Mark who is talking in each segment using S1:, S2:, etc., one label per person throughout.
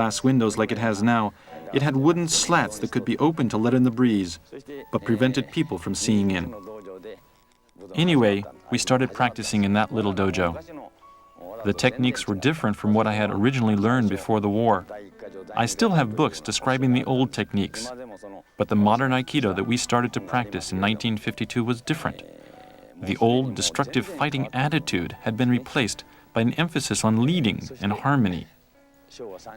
S1: glass windows like it has now, it had wooden slats that could be opened to let in the breeze, but prevented people from seeing in. Anyway, we started practicing in that little dojo. The techniques were different from what I had originally learned before the war. I still have books describing the old techniques, but the modern Aikido that we started to practice in 1952 was different. The old, destructive fighting attitude had been replaced by an emphasis on leading and harmony.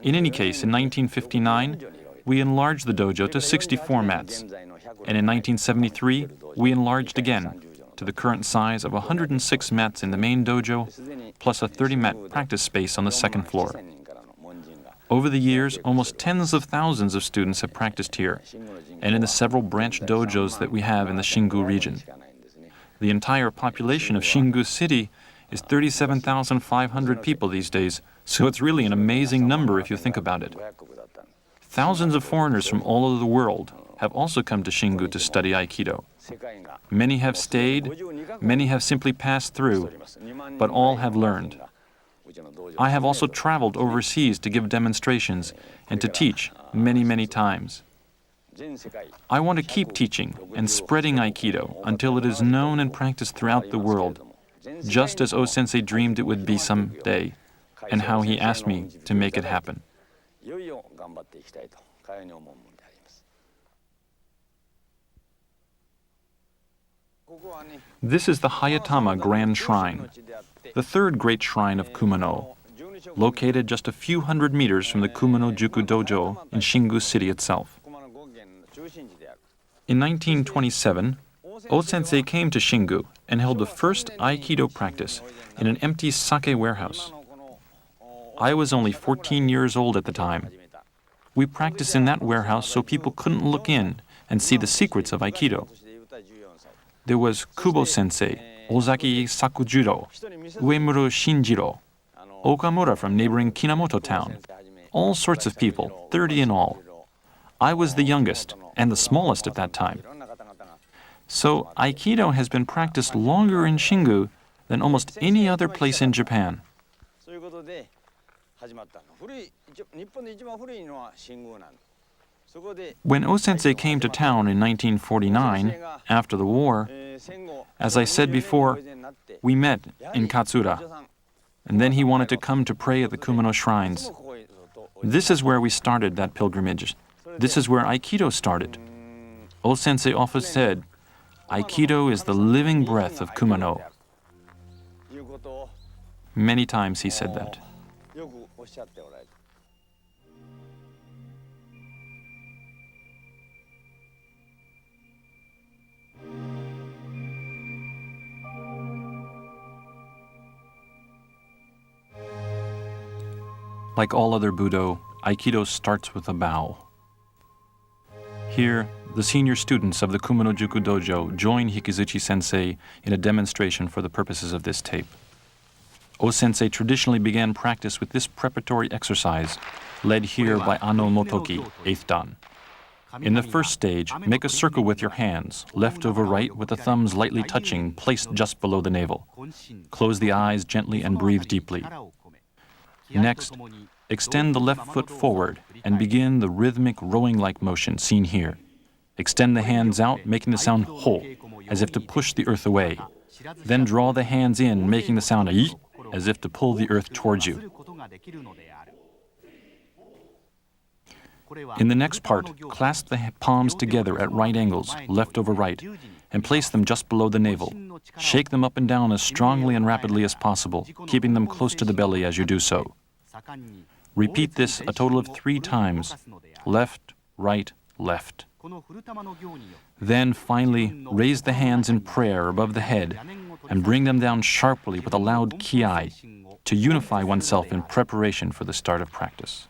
S1: In any case, in 1959, we enlarged the dojo to 64 mats, and in 1973, we enlarged again to the current size of 106 mats in the main dojo, plus a 30-mat practice space on the second floor. Over the years, almost tens of thousands of students have practiced here, and in the several branch dojos that we have in the Shingu region. The entire population of Shingu City is 37,500 people these days, so it's really an amazing number if you think about it. Thousands of foreigners from all over the world have also come to Shingu to study Aikido. Many have stayed, many have simply passed through, but all have learned. I have also traveled overseas to give demonstrations and to teach many, many times. I want to keep teaching and spreading Aikido until it is known and practiced throughout the world, just as O-sensei dreamed it would be someday, and how he asked me to make it happen. This is the Hayama Grand Shrine, the third great shrine of Kumano, located just a few hundred meters from the Kumano Juku Dojo in Shingu City itself. In 1927, O-sensei came to Shingu and held the first Aikido practice in an empty sake warehouse. I was only 14 years old at the time. We practiced in that warehouse so people couldn't look in and see the secrets of Aikido. There was Kubo-sensei, Ozaki Sakujiro, Uemuro Shinjiro, Okamura from neighboring Kinamoto town, all sorts of people, 30 in all. I was the youngest and the smallest at that time. So Aikido has been practiced longer in Shingu than almost any other place in Japan. When O-sensei came to town in 1949, after the war, as I said before, we met in Katsura, and then he wanted to come to pray at the Kumano shrines. This is where we started that pilgrimage. This is where Aikido started. O-sensei often said, Aikido is the living breath of Kumano. Many times he said that. Like all other Budo, Aikido starts with a bow. Here, the senior students of the Kumano Juku Dojo join Hikitsuchi Sensei in a demonstration for the purposes of this tape. O-sensei traditionally began practice with this preparatory exercise, led here by Ano Motoki, 8th Dan. In the first stage, make a circle with your hands, left over right with the thumbs lightly touching, placed just below the navel. Close the eyes gently and breathe deeply. Next, extend the left foot forward and begin the rhythmic rowing-like motion seen here. Extend the hands out, making the sound ho, as if to push the earth away. Then draw the hands in, making the sound i, as if to pull the earth towards you. In the next part, clasp the palms together at right angles, left over right, and place them just below the navel. Shake them up and down as strongly and rapidly as possible, keeping them close to the belly as you do so. Repeat this a total of 3 times, left, right, left. Then finally, raise the hands in prayer above the head and bring them down sharply with a loud kiai to unify oneself in preparation for the start of practice.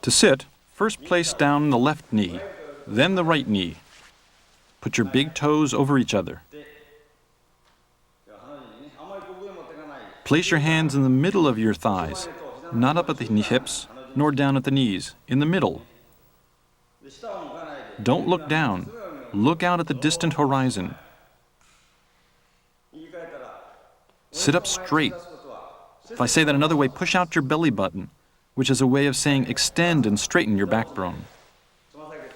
S1: To sit, first place down the left knee, then the right knee. Put your big toes over each other. Place your hands in the middle of your thighs, not up at the hips, nor down at the knees, in the middle. Don't look down. Look out at the distant horizon. Sit up straight. If I say that another way, push out your belly button, which is a way of saying extend and straighten your backbone.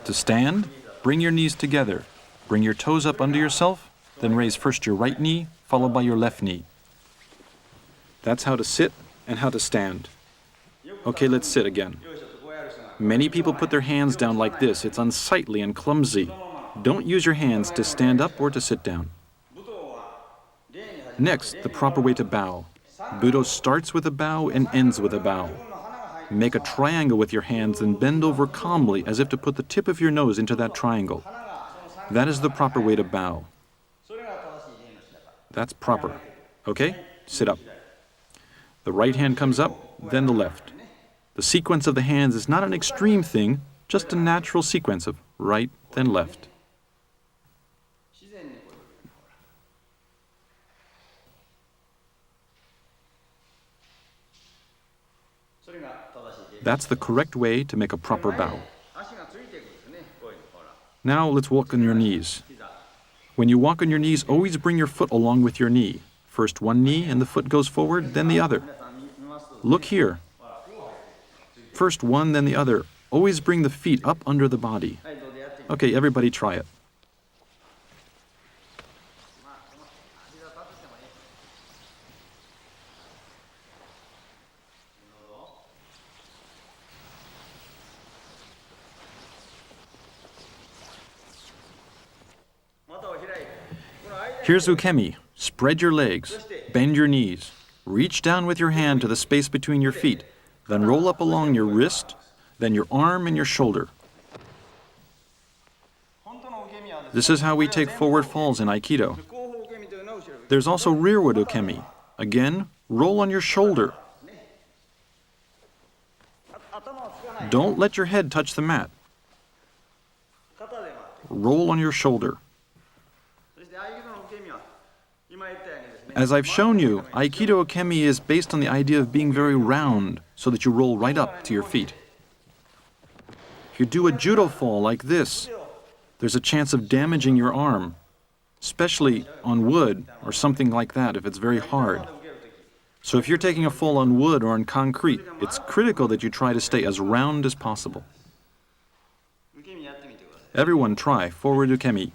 S1: To stand, bring your knees together. Bring your toes up under yourself, then raise first your right knee, followed by your left knee. That's how to sit and how to stand. Okay, let's sit again. Many people put their hands down like this. It's unsightly and clumsy. Don't use your hands to stand up or to sit down. Next, the proper way to bow. Budo starts with a bow and ends with a bow. Make a triangle with your hands and bend over calmly as if to put the tip of your nose into that triangle. That is the proper way to bow. That's proper. Okay? Sit up. The right hand comes up, then the left. The sequence of the hands is not an extreme thing, just a natural sequence of right, then left. That's the correct way to make a proper bow. Now let's walk on your knees. When you walk on your knees, always bring your foot along with your knee. First one knee and the foot goes forward, then the other. Look here. First one, then the other. Always bring the feet up under the body. Okay, everybody try it. Here's Ukemi. Spread your legs, bend your knees, reach down with your hand to the space between your feet, then roll up along your wrist, then your arm and your shoulder. This is how we take forward falls in Aikido. There's also rearward Ukemi. Again, roll on your shoulder. Don't let your head touch the mat. Roll on your shoulder. As I've shown you, Aikido Ukemi is based on the idea of being very round, so that you roll right up to your feet. If you do a judo fall like this, there's a chance of damaging your arm, especially on wood or something like that if it's very hard. So if you're taking a fall on wood or on concrete, it's critical that you try to stay as round as possible. Everyone try forward Ukemi.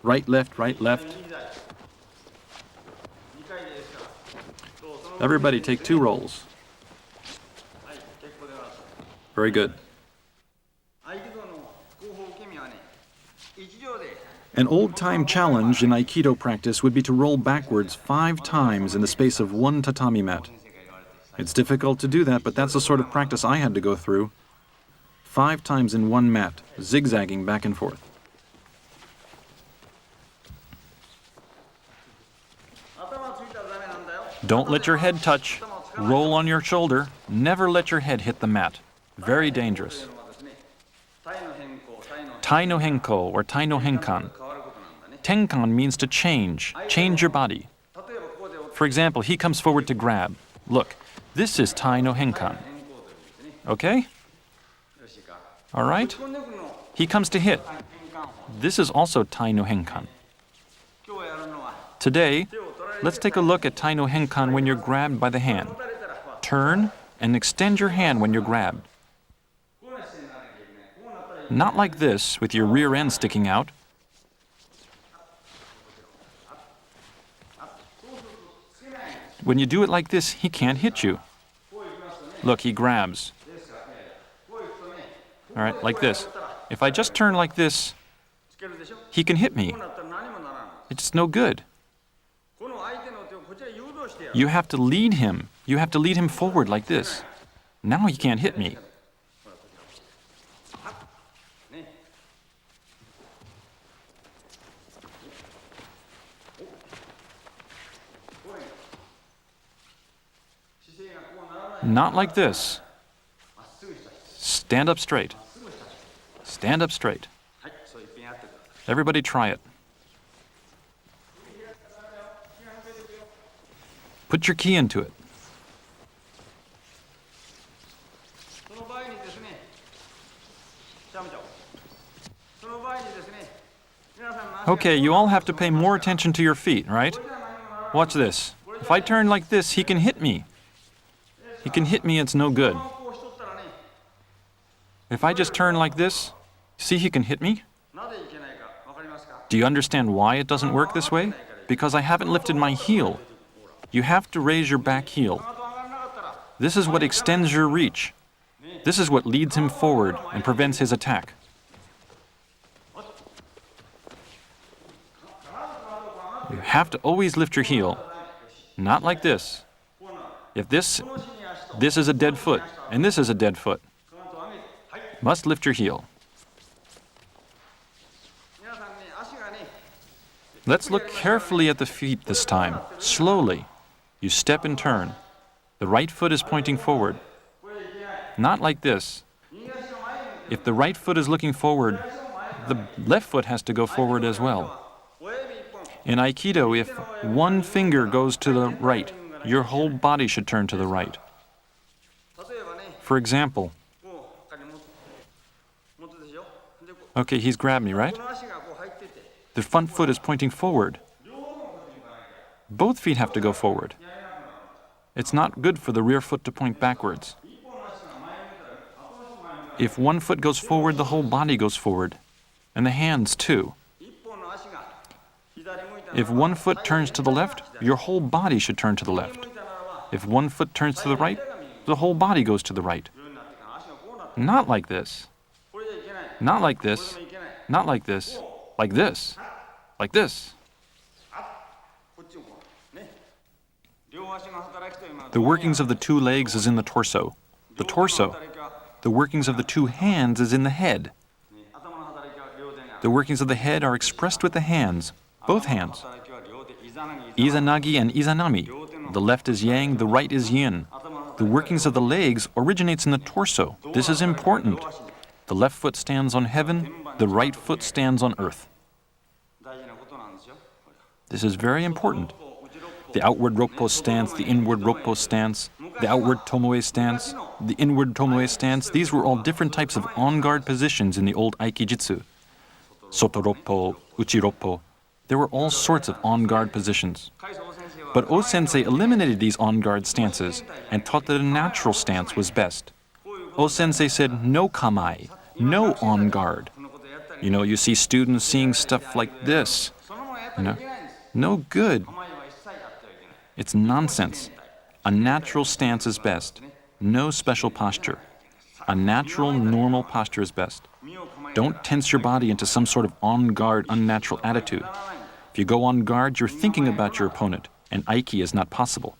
S1: Right, left, right, left. Everybody take 2 rolls. Very good. An old-time challenge in Aikido practice would be to roll backwards 5 times in the space of 1 tatami mat. It's difficult to do that, but that's the sort of practice I had to go through. 5 times in 1 mat, zigzagging back and forth. Don't let your head touch. Roll on your shoulder. Never let your head hit the mat. Very dangerous. Tai no Henko or Tai no Henkan. Tenkan means to change your body. For example, he comes forward to grab. Look, this is Tai no Henkan. Okay? All right? He comes to hit. This is also Tai no Henkan. Today, let's take a look at Tai no Henkan when you're grabbed by the hand. Turn and extend your hand when you're grabbed. Not like this, with your rear end sticking out. When you do it like this, he can't hit you. Look, he grabs. All right, like this. If I just turn like this, he can hit me. It's no good. You have to lead him. You have to lead him forward like this. Now he can't hit me. Not like this. Stand up straight. Stand up straight. Everybody try it. Put your ki into it. Okay, you all have to pay more attention to your feet, right? Watch this. If I turn like this, he can hit me. He can hit me, it's no good. If I just turn like this, see he can hit me? Do you understand why it doesn't work this way? Because I haven't lifted my heel. You have to raise your back heel. This is what extends your reach. This is what leads him forward and prevents his attack. You have to always lift your heel. Not like this. If this is a dead foot, and this is a dead foot. Must lift your heel. Let's look carefully at the feet this time. Slowly. You step and turn. The right foot is pointing forward. Not like this. If the right foot is looking forward, the left foot has to go forward as well. In Aikido, if one finger goes to the right, your whole body should turn to the right. For example, okay, he's grabbed me, right? The front foot is pointing forward. Both feet have to go forward. It's not good for the rear foot to point backwards. If one foot goes forward, the whole body goes forward, and the hands too. If one foot turns to the left, your whole body should turn to the left. If one foot turns to the right, the whole body goes to the right. Not like this. Not like this. Not like this. Like this. Like this. The workings of the two legs is in the torso. The torso. The workings of the two hands is in the head. The workings of the head are expressed with the hands, both hands. Izanagi and Izanami. The left is yang, the right is yin. The workings of the legs originates in the torso. This is important. The left foot stands on heaven, the right foot stands on earth. This is very important. The outward Rokpo stance, the inward Rokpo stance, the outward Tomoe stance, the inward Tomoe stance, these were all different types of on-guard positions in the old Aikijitsu. Soto Rokpo, Uchi Rokpo, there were all sorts of on-guard positions. But O-sensei eliminated these on-guard stances and taught that a natural stance was best. O-sensei said no kamae, no on-guard. You see students seeing stuff like this. No good. It's nonsense. A natural stance is best. No special posture. A natural, normal posture is best. Don't tense your body into some sort of on-guard, unnatural attitude. If you go on guard, you're thinking about your opponent, and Aiki is not possible.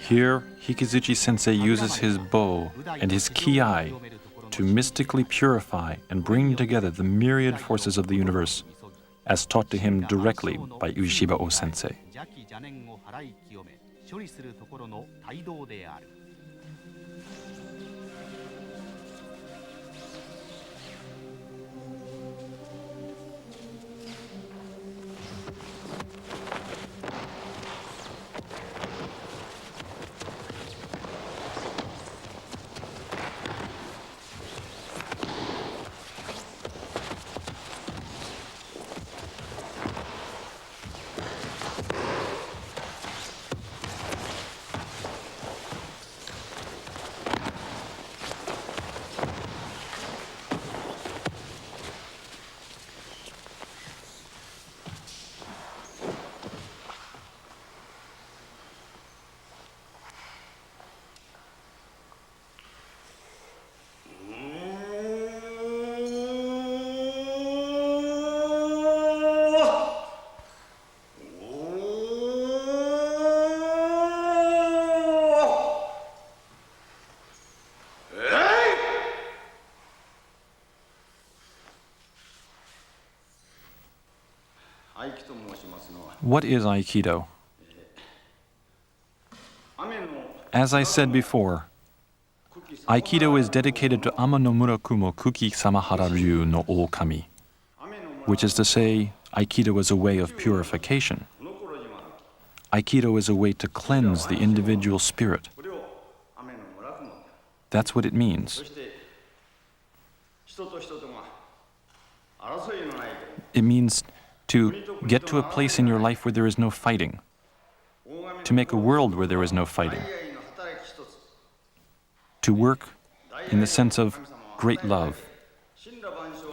S1: Here, Hikitsuchi Sensei uses his bow and his kiai to mystically purify and bring together the myriad forces of the universe, as taught to him directly by Ueshiba O-sensei. What is Aikido? As I said before, Aikido is dedicated to Ama no Murakumo Kuki Samahara Ryu no Ukemi, which is to say, Aikido is a way of purification. Aikido is a way to cleanse the individual spirit. That's what it means. It means to get to a place in your life where there is no fighting, to make a world where there is no fighting, to work in the sense of great love.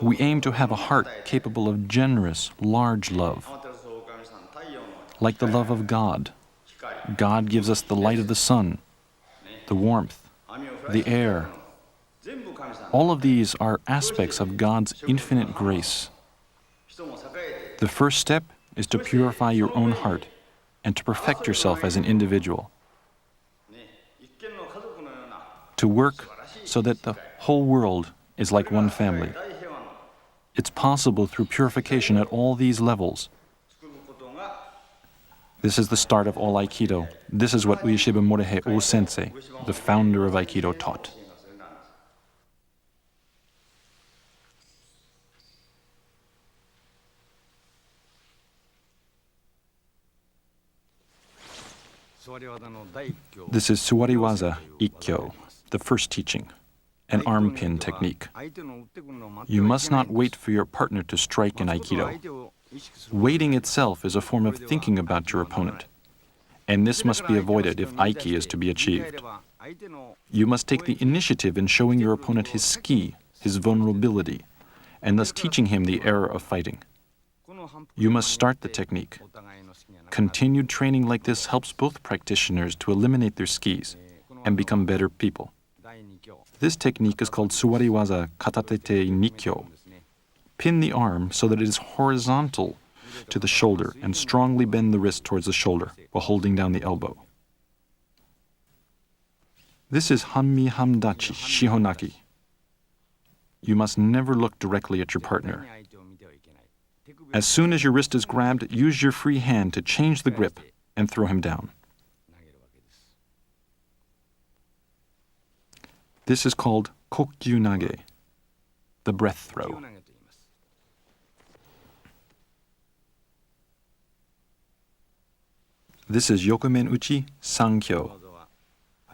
S1: We aim to have a heart capable of generous, large love, like the love of God. God gives us the light of the sun, the warmth, the air. All of these are aspects of God's infinite grace. The first step is to purify your own heart and to perfect yourself as an individual. To work so that the whole world is like one family. It's possible through purification at all these levels. This is the start of all Aikido. This is what Ueshiba Morihei O Sensei, the founder of Aikido, taught. This is Suwari-waza, Ikkyo, the first teaching, an arm pin technique. You must not wait for your partner to strike in Aikido. Waiting itself is a form of thinking about your opponent, and this must be avoided if Aiki is to be achieved. You must take the initiative in showing your opponent his ski, his vulnerability, and thus teaching him the error of fighting. You must start the technique. Continued training like this helps both practitioners to eliminate their skis and become better people. This technique is called Suwari-waza Katate-dori. Pin the arm so that it is horizontal to the shoulder and strongly bend the wrist towards the shoulder while holding down the elbow. This is Hanmi Hamdachi Shihonaki. You must never look directly at your partner. As soon as your wrist is grabbed, use your free hand to change the grip and throw him down. This is called Kokyu-nage, the breath throw. This is Yokomen Uchi Sankyo,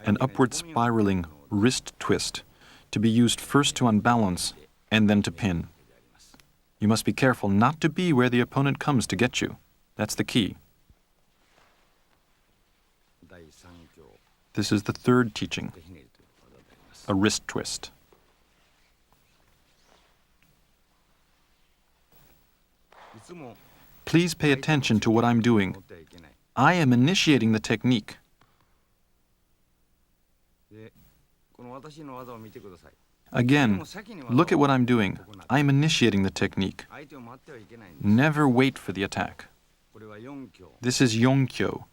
S1: an upward spiraling wrist twist to be used first to unbalance and then to pin. You must be careful not to be where the opponent comes to get you. That's the key. This is the third teaching, a wrist twist. Please pay attention to what I'm doing. I am initiating the technique. Again, look at what I'm doing. I am initiating the technique. Never wait for the attack. This is Yonkyo,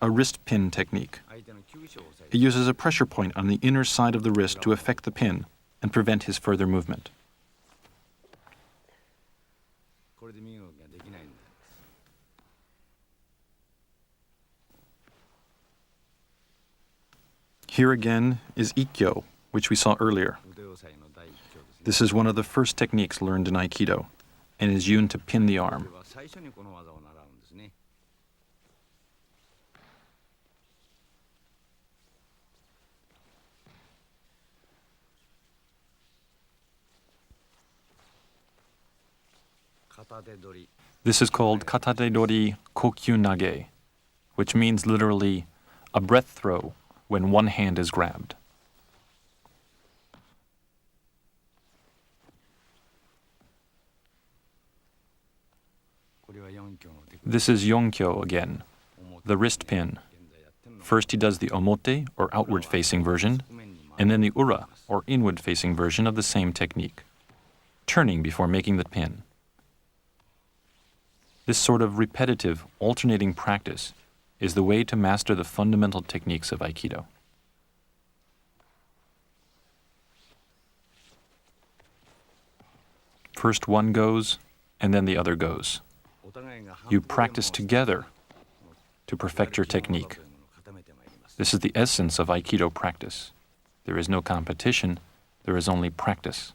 S1: a wrist pin technique. It uses a pressure point on the inner side of the wrist to affect the pin and prevent his further movement. Here again is Ikkyo, which we saw earlier. This is one of the first techniques learned in Aikido and is used to pin the arm. This is called Katate-dori Kokyu-nage, which means literally a breath throw when one hand is grabbed. This is Yonkyo again, the wrist pin. First he does the omote, or outward-facing version, and then the ura, or inward-facing version of the same technique, turning before making the pin. This sort of repetitive, alternating practice is the way to master the fundamental techniques of Aikido. First one goes, and then the other goes. You practice together to perfect your technique. This is the essence of Aikido practice. There is no competition, there is only practice.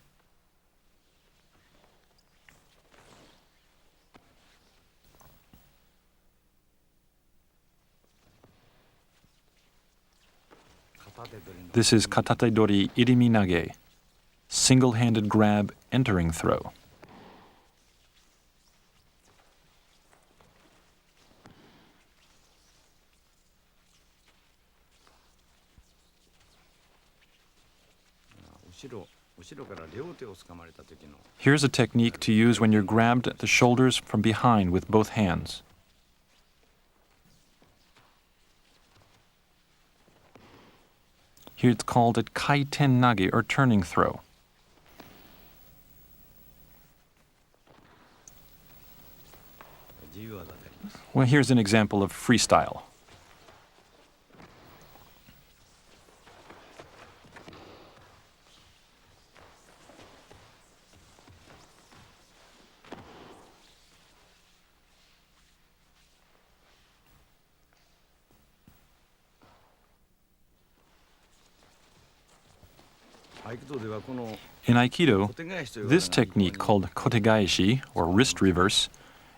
S1: This is Katate-dori Irimi-nage, single-handed grab, entering throw. Here's a technique to use when you're grabbed at the shoulders from behind with both hands. Here it's called a Kaiten-nage, or turning throw. Well, here's an example of freestyle. In Aikido, this technique called Kotegaeshi, or wrist reverse,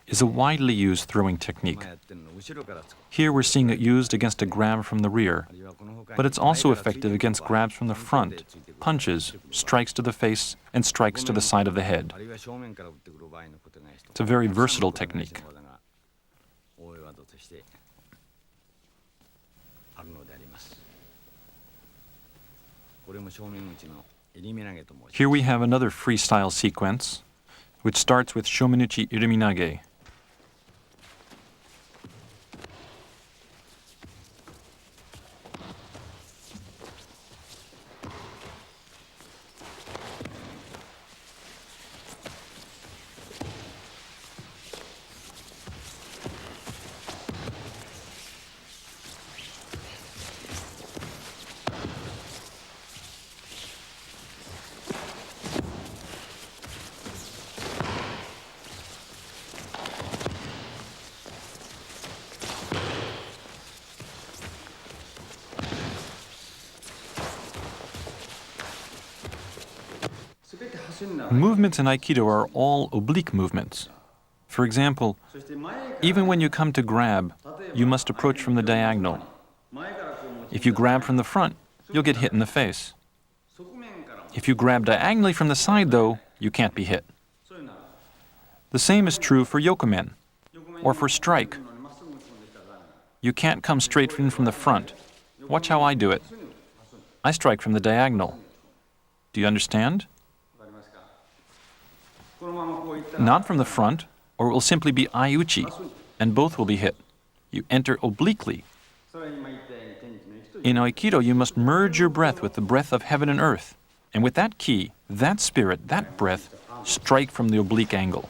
S1: is a widely used throwing technique. Here we're seeing it used against a grab from the rear, but it's also effective against grabs from the front, punches, strikes to the face, and strikes to the side of the head. It's a very versatile technique. Here we have another freestyle sequence, which starts with Shomenuchi Irimi-nage. Movements in Aikido are all oblique movements. For example, even when you come to grab, you must approach from the diagonal. If you grab from the front, you'll get hit in the face. If you grab diagonally from the side, though, you can't be hit. The same is true for yokomen, or for strike. You can't come straight in from the front. Watch how I do it. I strike from the diagonal. Do you understand? Not from the front, or it will simply be ai-uchi, and both will be hit. You enter obliquely. In Aikido, you must merge your breath with the breath of heaven and earth, and with that ki, that spirit, that breath, strike from the oblique angle.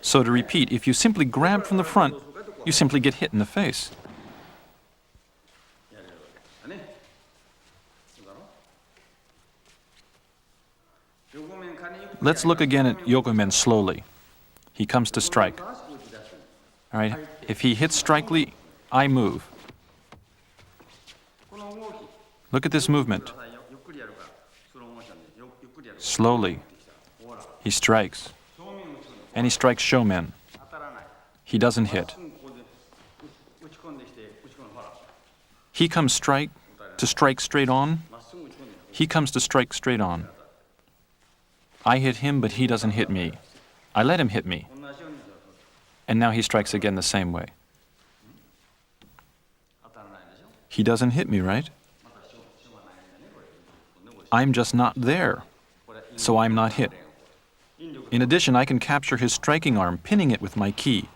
S1: So to repeat, if you simply grab from the front, you simply get hit in the face. Let's look again at yokomen slowly. He comes to strike. All right, if he hits strikely, I move. Look at this movement. Slowly, he strikes. And he strikes shomen. He doesn't hit. He comes to strike straight on. He comes to strike straight on. I hit him, but he doesn't hit me. I let him hit me. And now he strikes again the same way. He doesn't hit me, right? I'm just not there, so I'm not hit. In addition, I can capture his striking arm, pinning it with my ki.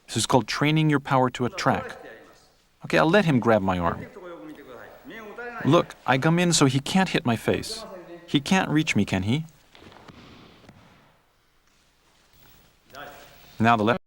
S1: This is called training your power to attract. Okay, I'll let him grab my arm. Look, I come in so he can't hit my face. He can't reach me, can he? Now the left.